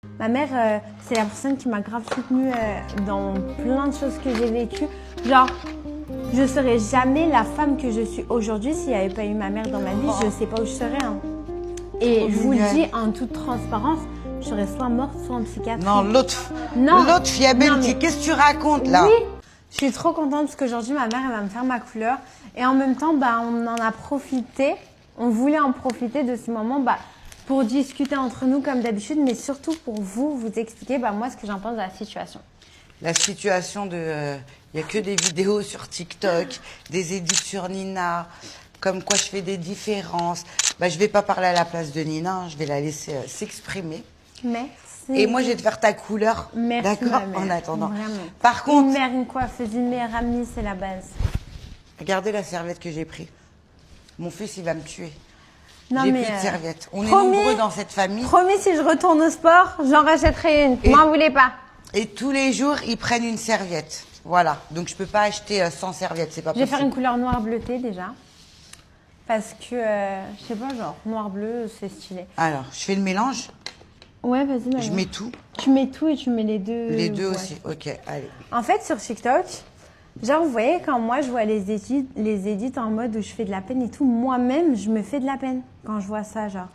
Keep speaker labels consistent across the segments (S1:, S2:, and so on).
S1: Ma mère, c'est la personne qui m'a grave soutenue dans plein de choses que j'ai vécues. Genre, je serais jamais la femme que je suis aujourd'hui s'il n'y avait pas eu ma mère dans ma vie. Je sais pas où je serais. Hein. Et je vous le dis en toute transparence, je serais soit morte, soit en psychiatrie.
S2: Non, l'autre fille belle, qu'est-ce que tu racontes là?
S1: Oui, je suis trop contente parce qu'aujourd'hui, ma mère, elle va me faire ma couleur. Et en même temps, bah, on en a profité. On voulait en profiter de ce moment pour discuter entre nous comme d'habitude, mais surtout pour vous expliquer moi ce que j'en pense de la situation.
S2: La situation de... Il n'y a que des vidéos sur TikTok, des édits sur Nina, comme quoi je fais des différences. Je ne vais pas parler à la place de Nina, hein, je vais la laisser s'exprimer.
S1: Merci.
S2: Et moi, je vais te faire ta couleur.
S1: Merci,
S2: d'accord, en attendant.
S1: Vraiment.
S2: Par contre...
S1: Une mère, une coiffeuse, une meilleure amie, c'est la base.
S2: Regardez la serviette que j'ai prise. Mon fils, il va me tuer.
S1: Non,
S2: j'ai
S1: mais
S2: plus de serviette. On
S1: promis,
S2: est nombreux dans cette famille.
S1: Promis, si je retourne au sport, j'en rachèterai une. M'en voulez pas.
S2: Et tous les jours, ils prennent une serviette. Voilà. Donc, je peux pas acheter 100 serviettes. C'est pas possible.
S1: Je vais faire une couleur noir bleuté déjà. Parce que, je sais pas, genre, noir-bleu, c'est stylé.
S2: Alors, je fais le mélange.
S1: Ouais, vas-y,
S2: Je mets tout.
S1: Tu mets tout et tu mets les deux.
S2: Les deux aussi. Ok, allez.
S1: En fait, sur TikTok, genre, vous voyez, quand moi, je vois les edits en mode où je fais de la peine et tout, moi-même, je me fais de la peine quand je vois ça, genre.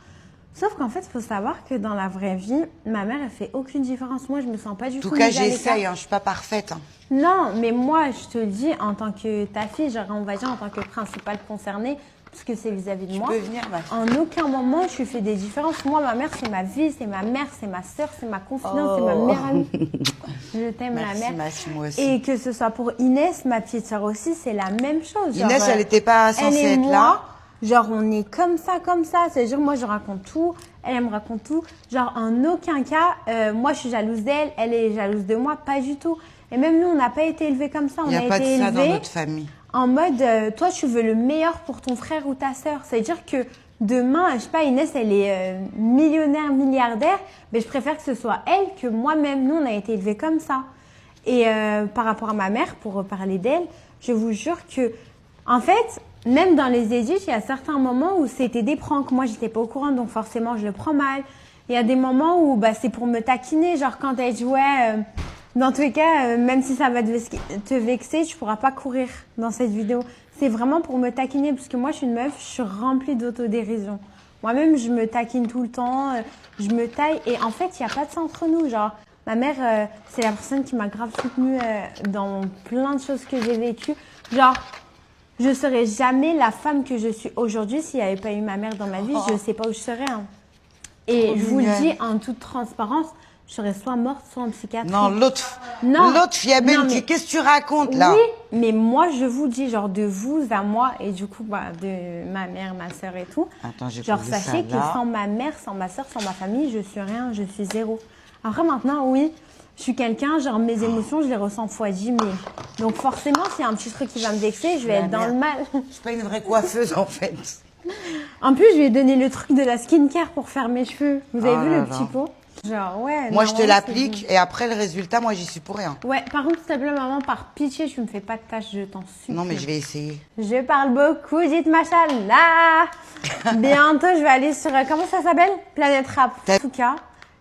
S1: Sauf qu'en fait, il faut savoir que dans la vraie vie, ma mère, elle fait aucune différence. Moi, je me sens pas du tout.
S2: En tout cas, j'essaye, hein, je suis pas parfaite. Hein.
S1: Non, mais moi, je te le dis, en tant que ta fille, genre, on va dire en tant que principale concernée, parce que c'est vis-à-vis de moi.
S2: Tu peux venir, ma fille.
S1: En aucun moment, je fais des différences. Moi, ma mère, c'est ma vie, c'est ma mère, c'est ma sœur, c'est ma confidente, c'est ma meilleure amie. Je t'aime, la mère.
S2: Merci, moi aussi.
S1: Et que ce soit pour Inès, ma petite sœur aussi, c'est la même chose.
S2: Inès, genre, elle n'était pas censée
S1: être
S2: moi, là.
S1: Genre, on est comme ça. C'est-à-dire, moi, je raconte tout, elle me raconte tout. Genre, en aucun cas, moi, je suis jalouse d'elle, elle est jalouse de moi, pas du tout. Et même nous, on n'a pas été élevés comme ça. On a été élevés. Il n'y a pas de ça
S2: dans notre famille.
S1: En mode, toi, tu veux le meilleur pour ton frère ou ta sœur. C'est-à-dire que demain, je sais pas, Inès, elle est millionnaire, milliardaire, mais je préfère que ce soit elle que moi-même. Nous, on a été élevés comme ça. Et par rapport à ma mère, pour parler d'elle, je vous jure que, en fait, même dans les édits, il y a certains moments où c'était des pranks. Moi, j'étais pas au courant, donc forcément, je le prends mal. Il y a des moments où c'est pour me taquiner, genre quand elle jouait... Dans tous les cas, même si ça va te vexer, tu pourras pas courir dans cette vidéo. C'est vraiment pour me taquiner, parce que moi, je suis une meuf, je suis remplie d'autodérision. Moi-même, je me taquine tout le temps, je me taille. Et en fait, il n'y a pas de ça entre nous. Genre, ma mère, c'est la personne qui m'a grave soutenue dans plein de choses que j'ai vécues. Genre, je serais jamais la femme que je suis aujourd'hui s'il n'y avait pas eu ma mère dans ma vie. Je sais pas où je serais. Hein. Et je vous le dis en toute transparence, je serais soit morte, soit en psychiatrie.
S2: Non, l'autre fille belle, qu'est-ce que tu racontes là?
S1: Oui, mais moi, je vous dis, genre de vous à moi, et du coup, de ma mère, ma soeur et tout.
S2: Attends,
S1: genre, sachez que sans ma mère, sans ma soeur, sans ma famille, je suis rien, je suis zéro. Après, maintenant, oui, je suis quelqu'un, genre mes émotions, je les ressens fois 10 000. Donc forcément, s'il y a un petit truc qui va me vexer, je vais être dans le mal.
S2: Je suis pas une vraie coiffeuse, en fait.
S1: En plus, je lui ai donné le truc de la skincare pour faire mes cheveux. Vous avez vu le petit pot? Genre, ouais.
S2: Moi, je te l'applique et après, le résultat, moi, j'y suis pour rien.
S1: Ouais, par contre, s'il te plaît, maman, par pitié, tu me fais pas de tâches, je t'en supplie.
S2: Non, mais je vais essayer.
S1: Je parle beaucoup, dites machallah. Bientôt, je vais aller sur, comment ça s'appelle? Planète Rap. En tout cas,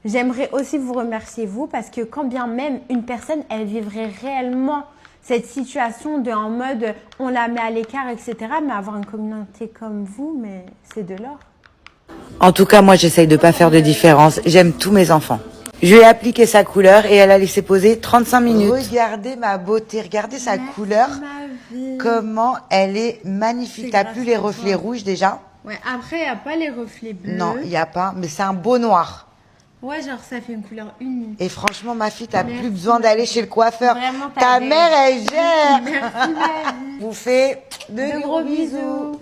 S1: j'aimerais aussi vous remercier, vous, parce que quand bien même une personne, elle vivrait réellement cette situation de en mode, on la met à l'écart, etc. Mais avoir une communauté comme vous, mais c'est de l'or.
S2: En tout cas, moi, j'essaye de pas faire de différence. J'aime tous mes enfants. Je lui ai appliqué sa couleur et elle a laissé poser 35 minutes. Regardez ma beauté, regardez sa couleur. Comment elle est magnifique. T'as plus les reflets rouges déjà?
S1: Ouais, après, il n'y a pas les reflets bleus.
S2: Non, il n'y a pas, mais c'est un beau noir.
S1: Ouais, genre ça fait une couleur unique.
S2: Et franchement, ma fille, t'as plus besoin d'aller chez le coiffeur.
S1: Vraiment,
S2: ta mère, elle gère.
S1: Merci, ma vie.
S2: Vous faites de
S1: gros bisous.